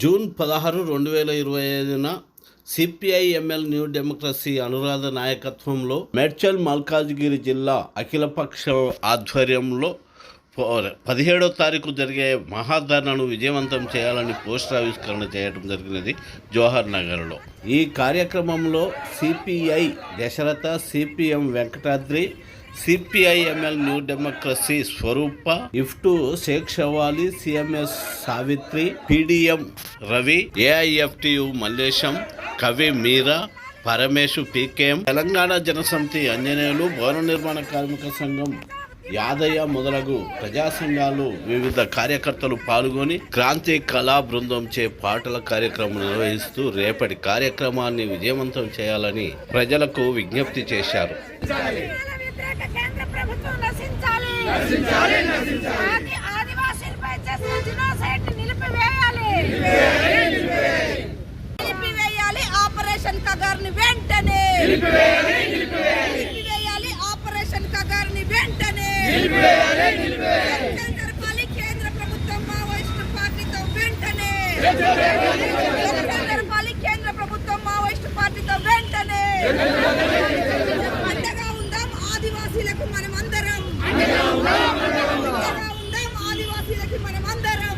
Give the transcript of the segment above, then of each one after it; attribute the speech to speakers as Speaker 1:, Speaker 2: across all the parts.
Speaker 1: June 16, 2025న CPI ML new Democracy Anuradha నాయకత్వంలో మేడ్చల్ మల్కాజ్గిరి జిల్లా అఖిలపక్ష ఆధ్వర్యంలో 17వ తారీఖు జరిగే మహాధర్నాను విజయవంతం చేయాలని పోస్టర్ ఆవిష్కరణ చేయడం జరిగినది జవహర్ నగర్లో. ఈ కార్యక్రమంలో CPI Dasharatha, CPM Venkatadri, CPI ML new democracy Swarupa, IFTU Sheikh Shavali, CMS Savitri, PDM Ravi, AIFTU Mallesham, కవి మీరా, పరమేశు, పీకేఎం, తెలంగాణ జనసమితి ఆంజనేయులు, భవన నిర్మాణ కార్మిక సంఘం యాదయ్య మొదలగు ప్రజా సంఘాలు వివిధ కార్యకర్తలు పాల్గొని క్రాంతి కళా బృందంచే పాటల కార్యక్రమం నిర్వహిస్తూ రేపటి కార్యక్రమాన్ని విజయవంతం చేయాలని ప్రజలకు విజ్ఞప్తి చేశారు.
Speaker 2: ఆపరేషన్ కగార్ని వెంటనే ఆపరేషన్ కగార్ని వెంటనే కేంద్ర ప్రభుత్వం మావోయిస్టు పార్టీతో వెంటనే కేంద్ర ప్రభుత్వం మావోయిస్టు పార్టీతో వెంటనే అండగా ఉందాం ఆదివాసీలకు మనమందరం, అండగా ఉందాం ఆదివాసీలకు మనమందరం.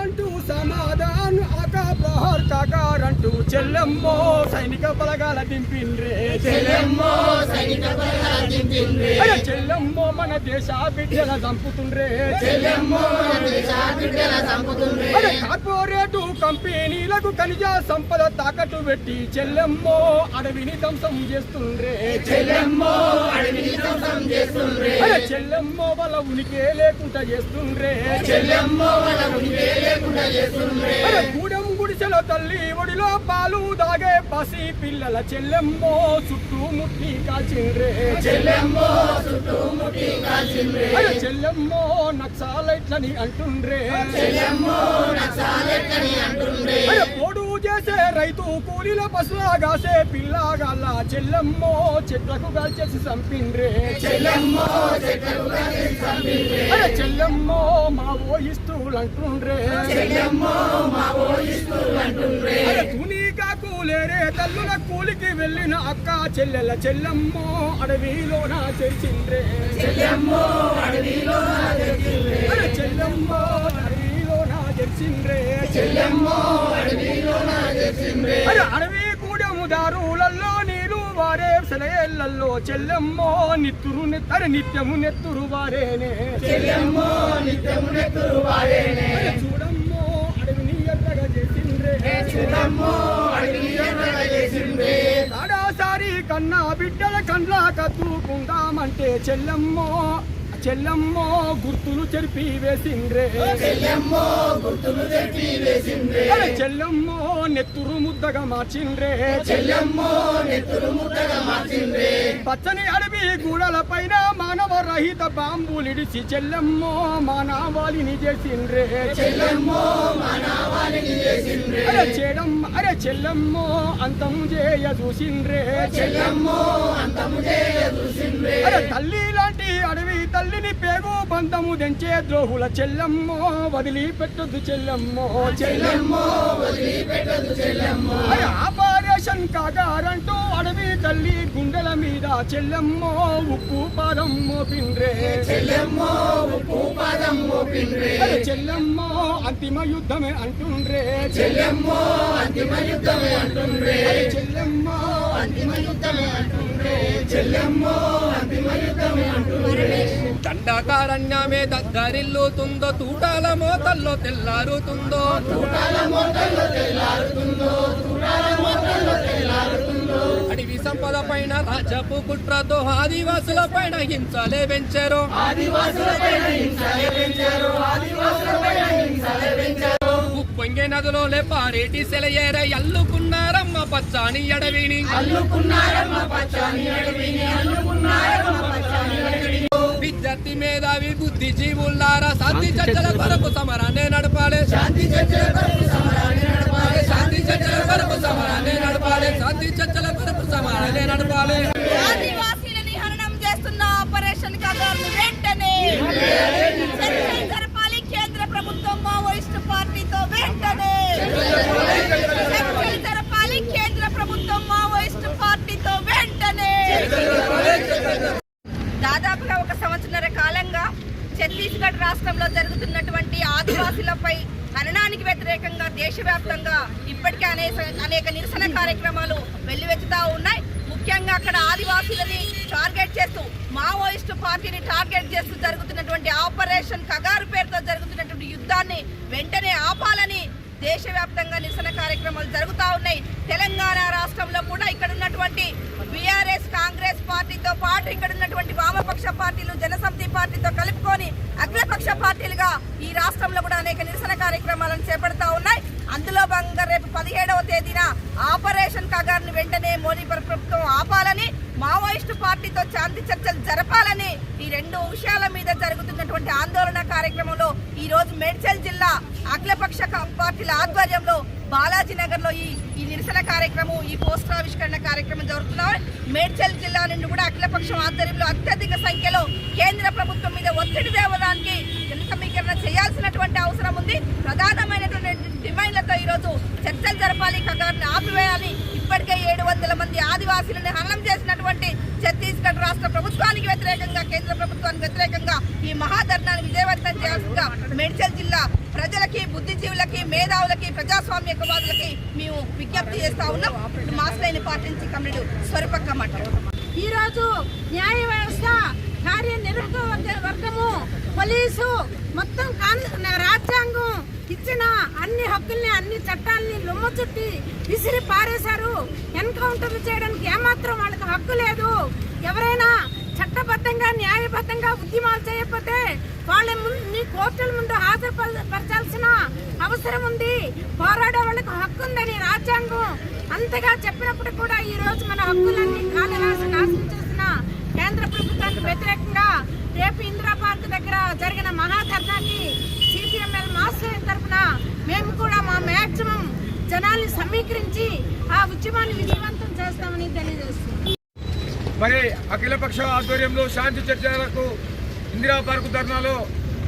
Speaker 3: అంటూ సమాధాన్ ఆకా ప్రహార్ కాకారంటూ చెల్లెమ్మో సైనిక బలగాల దింపిండ్రే, చెల్లెమ్మో సైనిక బలగాల దింపిండ్రే, చెల్లెమ్మో మన దేశ బిడ్డల చంపుతుండ్రే, చెల్లెమ్మో మన దేశ బిడ్డల చంపుతుండ్రే. కార్పొరేటు కంపెనీలకు ఖనిజ సంపద తాకట్టు పెట్టి చెల్లెమ్మో అడవిని ధ్వంసం చేస్తుండ్రే, చెల్లెమ్మో అడవిని ధ్వంసం చేస్తుండ్రే. చెల్లెమ్మో వాళ్ళ ఉనికి లేకుండా చేస్తుండ్రే, చెల్లెమ్మో వాళ్ళ ఉనికి లేకుండా చేస్తుండ్రే. గూడెం గుడిసెల తల్లి ఒడిలో పాలు దాగే పసి పిల్లల చెల్లెమ్మో చుట్టూ ముట్టి కాల్చిండ్రే, చెల్లెమ్మో చుట్టూ ముట్టి కాల్చిండ్రే. చెల్లెమ్మో నక్సలైట్లని అంటుండ్రే, చెల్లెమ్మో నక్సలైట్లని అంటుండ్రే. పోడు చేసే రైతు కూలీల పశుగాసే పిల్లగాళ్ళ చెల్లెమ్మో చెట్లకు కాల్చేసి చంపిండ్రే, చెల్లెమ్మో చెట్లకు కాల్చేసి చంపిండ్రే. చెల్లెమ్మో మావోయిస్టులు అంటుండ్రే, చెల్లెమ్మో మావోయిస్టులు అంటుండ్రే. తునిగా కూలేరే తల్లుల కూలికి వెళ్ళిన అక్క చెల్లెల చెల్లెమ్మో అడవిలోన తెరిచిండ్రే, చెల్లెమ్మో అడవిలోన తెరిచిండ్రే. చెల్లెమ్మో అడవిలోన తెరిచిండ్రే, చెల్లెమ్మో అడవిలోన తెరిచిండ్రే. అడవి కూడెము దారులలో నీరు వారే సెలయేళ్లలో చెల్లెమ్మో నిత్యము నెత్తురు వారేనే, చెల్లెమ్మో నిత్యము నెత్తురు వారేనే. చూడమ్మో అడవిని ఎర్రగా చేసిండ్రే, చూడమ్మో అడవిని ఎర్రగా చేసిండ్రే. కాడాసారి కన్నా బిడ్డల కండ్ల కత్తుకుందామంటే చెల్లెమ్మో గుర్తులు చెరిపి వేసిండ్రే, చెల్లెమ్మో గుర్తులు చెరిపి వేసిండ్రే. చెల్లెమ్మో నెత్తురు ముద్దగా మార్చిండ్రే, చెల్లెమ్మో నెత్తురు ముద్దగా మార్చిండ్రే. పచ్చని అడవి గూడల పైన మానవ రహిత బాంబులిడిచి చెల్లెమ్మో మానవాళిని చేసిండ్రే, చెల్లెమ్మో మానవాళిని చేసిండ్రే. చెల్లెమ్మో అంతం చేయ చూసిండ్రే, చెల్లెమ్మో అంతం చేయ చూసిండ్రే. తల్లి లాంటి అడవి తల్లిని పేగు బంధము దెంచే ద్రోహుల చెల్లెమ్మో వదిలిపెట్టొద్దు చెల్లెమ్మో, చెల్లెమ్మో వదిలిపెట్టొద్దు చెల్లెమ్మో. ఆపరేషన్ కాగారంటూ అడవి తల్లి గుండెల మీద చెల్లెమ్మో ఉప్పు పాదం మోపిండ్రే, చెల్లెమ్మో ఉప్పు పాదం మోపిండ్రే. చెల్లెమ్మో అంతిమ యుద్ధమే అంటుండ్రే, చెల్లెమ్మో అంతిమ యుద్ధమే అంటుండ్రే. చెల్లెమ్మో అంతిమ యుద్ధమే అంటుండ్రే, చెల్లెమ్మో అంతిమ యుద్ధమే అంటుండ్రే.
Speaker 4: దండకారణ్యమే దగ్గరిల్లుతుందో తూటాల మోతల్లో తెల్లారుతుందో,
Speaker 3: తూటాల మోతల్లో తెల్లారుతుందో, తూటాల మోతల్లో తెల్లారుతుందో.
Speaker 4: అడవి సంపద పైన రాజపు కుట్రతో ఆదివాసుల పైన హింసలే పెంచారు,
Speaker 3: ఆదివాసుల పైన హింసలే పెంచారు, ఆదివాసుల పైన హింసలే పెంచారు.
Speaker 4: ఉప్పొంగే నదులోనే పారేటి సెలయేర అల్లుకున్నారమ్మ పచ్చాని అడవిని,
Speaker 3: అల్లుకున్నారమ్మ పచ్చాని అడవిని, అల్లుకున్నారమ్మ పచ్చాని అడవిని.
Speaker 4: విద్యార్థి మేధావి బుద్ధిజీవులారా శాంతి చర్చల కొరకు సమరాన్ని నడపాలి,
Speaker 3: శాంతి చర్చల కొరకు సమరాన్ని నడపాలి,
Speaker 4: శాంతి చర్చల కొరకు సమరాన్ని నడపాలి, శాంతి చర్చల కొరకు సమరాన్ని నడపాలి.
Speaker 2: ఆదివాసీలని హననం చేస్తున్న ఆపరేషన్ కగార్ను వెంటనే చర్చలు జరపాలి కేంద్ర ప్రభుత్వం మావోయిస్టు పార్టీతో వెంటనే చర్చలు జరపాలి కేంద్ర ప్రభుత్వం మావోయిస్టు పార్టీతో వెంటనే. దాదాపుగా ఒక సంవత్సరన్నర కాలంగా ఛత్తీస్గఢ్ రాష్ట్రంలో జరుగుతున్నటువంటి ఆదివాసులపై హననానికి వ్యతిరేకంగా దేశవ్యాప్తంగా ఇప్పటికే అనేక నిరసన కార్యక్రమాలు వెల్లువెత్తుతా ఉన్నాయి. ముఖ్యంగా అక్కడ ఆదివాసులని టార్గెట్ చేస్తూ మావోయిస్టు పార్టీని టార్గెట్ చేస్తూ జరుగుతున్నటువంటి ఆపరేషన్ కగారు పేరుతో జరుగుతున్నటువంటి యుద్ధాన్ని వెంటనే ఆపాలని దేశవ్యాప్తంగా నిరసన కార్యక్రమాలు జరుగుతూ ఉన్నాయి. తెలంగాణ రాష్ట్రంలో కూడా ఇక్కడ ఉన్నటువంటి బీఆర్ఎస్ కాంగ్రెస్ పార్టీతో పాటు ఇక్కడ ఉన్నటువంటి వామపక్ష పార్టీలు జనసమితి పార్టీతో కలుపుకొని అగ్రపక్ష పార్టీలుగా ఈ రాష్ట్రంలో కూడా అనేక నిరసన కార్యక్రమాలను చేపడతా ఉన్నాయి. అందులో భాగంగా రేపు 17వ తేదీన ఆపరేషన్ కగార్ని వెంటనే మోడీ ప్రభుత్వం ఆపాలని, మావోయిస్టు పార్టీతో శాంతి చర్చలు జరపాలని ఈ రెండు విషయాల మీద జరుగుతున్నటువంటి ఆందోళన కార్యక్రమంలో ఈ రోజు మేడ్చల్ జిల్లా అఖిలపక్ష పార్టీల ఆధ్వర్యంలో బాలాజీ నగర్ లో ఈ నిరసన కార్యక్రమం, ఈ పోస్టర్ ఆవిష్కరణ కార్యక్రమం జరుగుతున్నాయి. మేడ్చల్ జిల్లా నుండి కూడా అఖిలపక్షం ఆధ్వర్యంలో అత్యధిక సంఖ్యలో కేంద్ర ప్రభుత్వం మీద ఒత్తిడి తేవడానికి జన సమీకరణ చేయాల్సినటువంటి అవసరం ఉంది. ప్రధానమైనటువంటి డిమాండ్లతో ఈరోజు చర్చలు జరపాలి, కగార్ని ఆపివేయాలి. ఇప్పటికే 700 మంది ఆదివాసీలను హననం చేసినటువంటి ఛత్తీస్గఢ్ రాష్ట్ర ప్రభుత్వానికి వ్యతిరేకంగా, కేంద్ర ప్రభుత్వానికి వ్యతిరేకంగా ఈ మహాధర్నాన్ని విజయవంతం చేయాల్సిందిగా మేడ్చల్ జిల్లా ప్రజలకి, బుద్ధిజీవులకి, మేధావులకి, ప్రజాస్వామ్యవాదులకి మేము విజ్ఞప్తి చేస్తా ఉన్నాం. మాస్లైన పార్టీ నుంచి కమ్రేడు స్వరూపక్క మాట్లాడుతున్నాం.
Speaker 5: ఈ రోజు న్యాయ వ్యవస్థ, కార్యనిర్వాహక వర్గము, పోలీసు మొత్తం రాజ్యాంగం ఇచ్చిన అన్ని హక్కుల్ని, అన్ని చట్టాలని లొమ్మ చుట్టి విసిరి పారేశారు. ఎన్కౌంటర్లు చేయడానికి ఏమాత్రం వాళ్ళకి హక్కు లేదు. ఎవరైనా చట్టబద్ధంగా, న్యాయబద్ధంగా ఉద్యమాలు చేయకపోతే వాళ్ళ కోర్టుల ముందు హాజరుపరచాల్సిన అవసరం ఉంది. పోరాడే వాళ్ళకి హక్కు ఉందని రాజ్యాంగం అంతగా చెప్పినప్పుడు కూడా ఈ రోజు మన హక్కులన్నీ కాలరాసి నాశనం చేసిన కేంద్ర ప్రభుత్వానికి వ్యతిరేకంగా రేపు ఇందిరా పార్క్ దగ్గర జరిగిన మహాధర్నాకి సిపిఎంఎల్ మాస్టర్ తరఫున మేము కూడా మా మ్యాక్సిమం జనాల్ని సమీకరించి ఆ ఉద్యమాన్ని విజయవంతం చేస్తామని తెలియజేస్తున్నాం.
Speaker 3: మరి అఖిలపక్ష ఆధ్వర్యంలో శాంతి చర్చలకు ఇందిరా పార్కు ధర్నాలో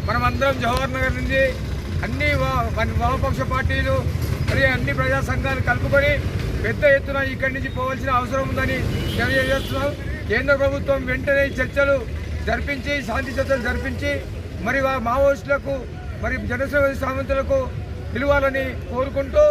Speaker 3: మనం అందరం జవహర్ నగర్ నుంచి అన్ని వామపక్ష పార్టీలు మరియు అన్ని ప్రజా సంఘాలు కలుపుకొని పెద్ద ఎత్తున ఇక్కడి నుంచి పోవాల్సిన అవసరం ఉందని తెలియజేస్తున్నాం. కేంద్ర ప్రభుత్వం వెంటనే చర్చలు జరిపించి, శాంతి చర్చలు జరిపించి మరి మావోయిస్టులకు, మరి జనసేన సామంతులకు పిలవాలని కోరుకుంటూ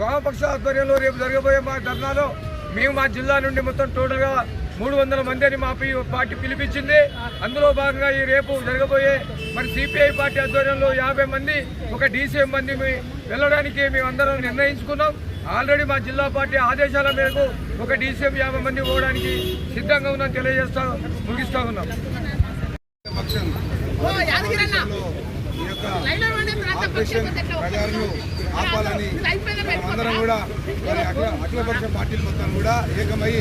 Speaker 3: వామపక్ష ఆధ్వర్యంలో రేపు జరగబోయే మా ధర్నాలో మేము మా జిల్లా నుండి మొత్తం టోటల్గా 300 మంది అని మా పార్టీ పిలిపించింది. అందులో భాగంగా ఈ రేపు జరగబోయే మరి సిపిఐ పార్టీ ఆధ్వర్యంలో 50 మంది, ఒక DCM మంది వెళ్ళడానికి మేమందరం నిర్ణయించుకున్నాం. ఆల్రెడీ మా జిల్లా పార్టీ ఆదేశాల మేరకు ఒక DCM 50 మంది పోవడానికి సిద్ధంగా ఉందని ముగిస్తా ఉన్నాం.
Speaker 6: ఆపరేషన్ కగారును ఆపాలని మనమందరం కూడా మరి అఖిలపక్ష పార్టీలు మొత్తం కూడా ఏకమై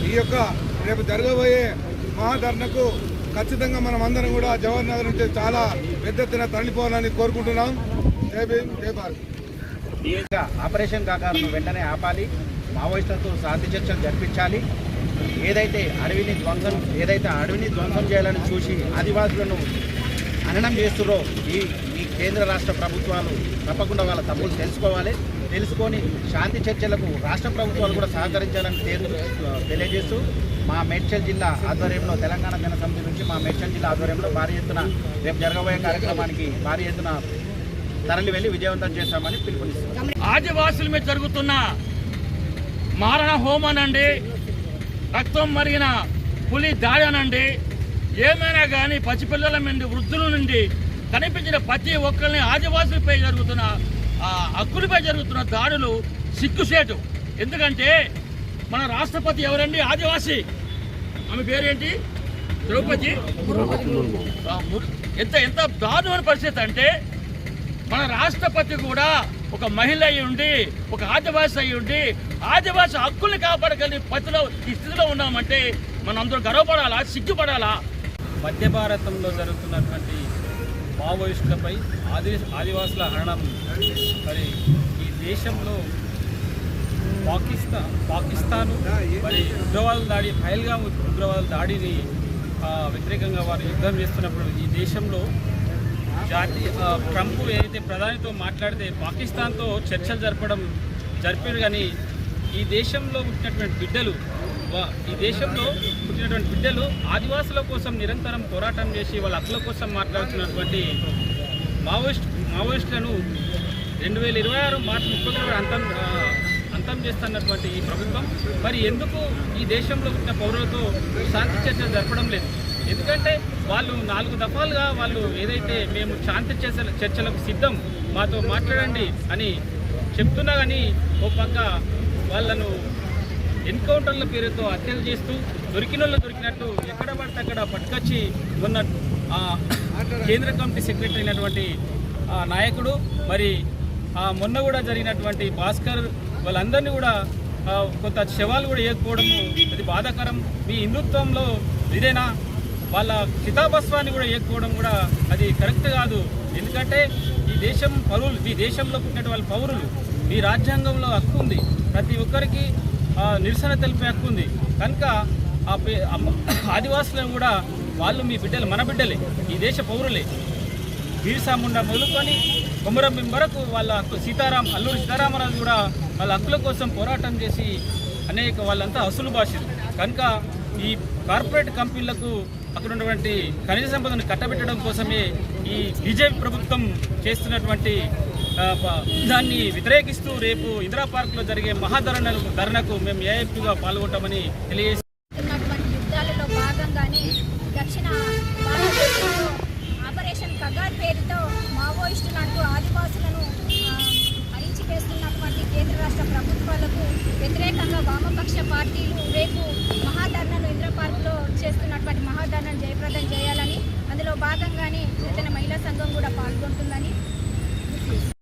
Speaker 6: ఈ యొక్క రేపు జరగబోయే మహాధర్నకు ఖచ్చితంగా మనం అందరం కూడా జవహర్ నగర్ నుంచి చాలా పెద్ద ఎత్తున తరలిపోవాలని కోరుకుంటున్నాం. జై భీమ్, జై భారత్.
Speaker 7: ఈ యొక్క ఆపరేషన్ కగారును వెంటనే ఆపాలి, మావోయిస్టులతో శాంతి చర్చలు జరిపించాలి. ఏదైతే అడవిని ధ్వంసం చేయాలని చూసి ఆదివాసులను హననం చేస్తున్నారో ఈ కేంద్ర రాష్ట్ర ప్రభుత్వాలు తప్పకుండా వాళ్ళ తప్పులు తెలుసుకొని శాంతి చర్చలకు రాష్ట్ర ప్రభుత్వాలు కూడా సహకరించాలని తెలియజేస్తూ మా మేడ్చల్ జిల్లా ఆధ్వర్యంలో, తెలంగాణ జనసమితి నుంచి మా మేడ్చల్ జిల్లా ఆధ్వర్యంలో భారీ ఎత్తున రేపు జరగబోయే కార్యక్రమానికి భారీ ఎత్తున తరలి వెళ్లి విజయవంతం చేస్తామని పిలుపునిస్తున్నాం.
Speaker 8: ఆదివాసుల మీద జరుగుతున్న మారణ హోమనండి, రక్తం మరిగిన పులి దాడనండి, ఏమైనా కానీ పసిపిల్లల నుండి, వృద్ధుల నుండి కనిపించిన ప్రతి ఒక్కరిని ఆదివాసులపై జరుగుతున్న హక్కులపై జరుగుతున్న దాడులు సిగ్గుసేటు. ఎందుకంటే మన రాష్ట్రపతి ఎవరండి? ఆదివాసి. ఆమె పేరేంటి? ద్రౌపది. ఎంత దారుణమైన పరిస్థితి అంటే మన రాష్ట్రపతి కూడా ఒక మహిళ అయి ఉండి, ఒక ఆదివాసి అయి ఉండి, ఆదివాసి హక్కుల్ని కాపాడగలిగిన ఈ స్థితిలో ఉన్నామంటే మనం అందరూ గర్వపడాలా, సిగ్గుపడాలా?
Speaker 9: మధ్య భారతంలో జరుగుతున్నటువంటి మావోయిస్టులపై ఆదివాసుల హరణం మరి ఈ దేశంలో పాకిస్తాను మరి ఉగ్రవాద దాడి పహల్గామ్ ఉగ్రవాద దాడిని వ్యతిరేకంగా వారు యుద్ధం చేస్తున్నప్పుడు ఈ దేశంలో ట్రంప్ ఏదైతే ప్రధానితో మాట్లాడితే పాకిస్తాన్తో చర్చలు జరిపారు కానీ ఈ దేశంలో పుట్టినటువంటి బిడ్డలు ఆదివాసుల కోసం నిరంతరం పోరాటం చేసి వాళ్ళ హక్కుల కోసం మాట్లాడుతున్నటువంటి మావోయిస్టులను 2026 మార్చి 31 అంతం చేస్తున్నటువంటి ఈ ప్రభుత్వం మరి ఎందుకు ఈ దేశంలో ఉన్న పౌరులతో శాంతి చర్చలు జరపడం లేదు? ఎందుకంటే వాళ్ళు 4 దఫాలుగా వాళ్ళు ఏదైతే మేము శాంతి చర్చలకు సిద్ధం, మాతో మాట్లాడండి అని చెప్తున్నా కానీ ఓ పక్క వాళ్ళను ఎన్కౌంటర్ల పేరుతో హత్యలు చేస్తూ దొరికినట్టు ఎక్కడ పడితే అక్కడ పట్టుకొచ్చి ఉన్న కేంద్ర కమిటీ సెక్రటరీ అయినటువంటి నాయకుడు మరి మొన్న కూడా జరిగినటువంటి భాస్కర్ వాళ్ళందరినీ కూడా కొంత శవాలు కూడా వేయకపోవడము అది బాధాకరం. మీ హిందుత్వంలో ఇదేనా? వాళ్ళ చితాభస్వాన్ని కూడా వేయకపోవడం కూడా అది కరెక్ట్ కాదు. ఎందుకంటే ఈ దేశంలో పుట్టినటువంటి వాళ్ళ పౌరులు, ఈ రాజ్యాంగంలో హక్కు ఉంది, ప్రతి ఒక్కరికి నిరసన తెలిపే హక్కు ఉంది. కనుక ఆదివాసులను కూడా వాళ్ళు మీ బిడ్డలు, మన బిడ్డలే, ఈ దేశ పౌరులే. బీర్సా ముండా మొదలుకొని కొమరం భీం వరకు వాళ్ళ అల్లూరి సీతారామరాజు కూడా వాళ్ళ హక్కుల కోసం పోరాటం చేసి వాళ్ళంతా అసలు భాషలు. కనుక ఈ కార్పొరేట్ కంపెనీలకు అక్కడ ఉన్నటువంటి ఖనిజ సంపదను కట్టబెట్టడం కోసమే ఈ బీజేపీ ప్రభుత్వం చేస్తున్నటువంటి దాన్ని వ్యతిరేకిస్తూ రేపు ఇందిరా పార్కులో జరిగే ధరణకు మేము ఏఐపీగా పాల్గొంటామని తెలియజేసి
Speaker 10: యుద్ధాలలో భాగంగానే దక్షిణ భారతదేశంలో ఆపరేషన్ కగార్ పేరుతో మావోయిస్టులంటూ ఆదివాసులను అణిచివేస్తున్నటువంటి కేంద్ర రాష్ట్ర ప్రభుత్వాలకు వ్యతిరేకంగా వామపక్ష పార్టీలు రేపు మహాధర్నాను ఇందిరా పార్కులో చేస్తున్నటువంటి మహాధర్నాను జయప్రదం చేయాలని, అందులో భాగంగానే చైతన్య మహిళా సంఘం కూడా పాల్గొంటుందని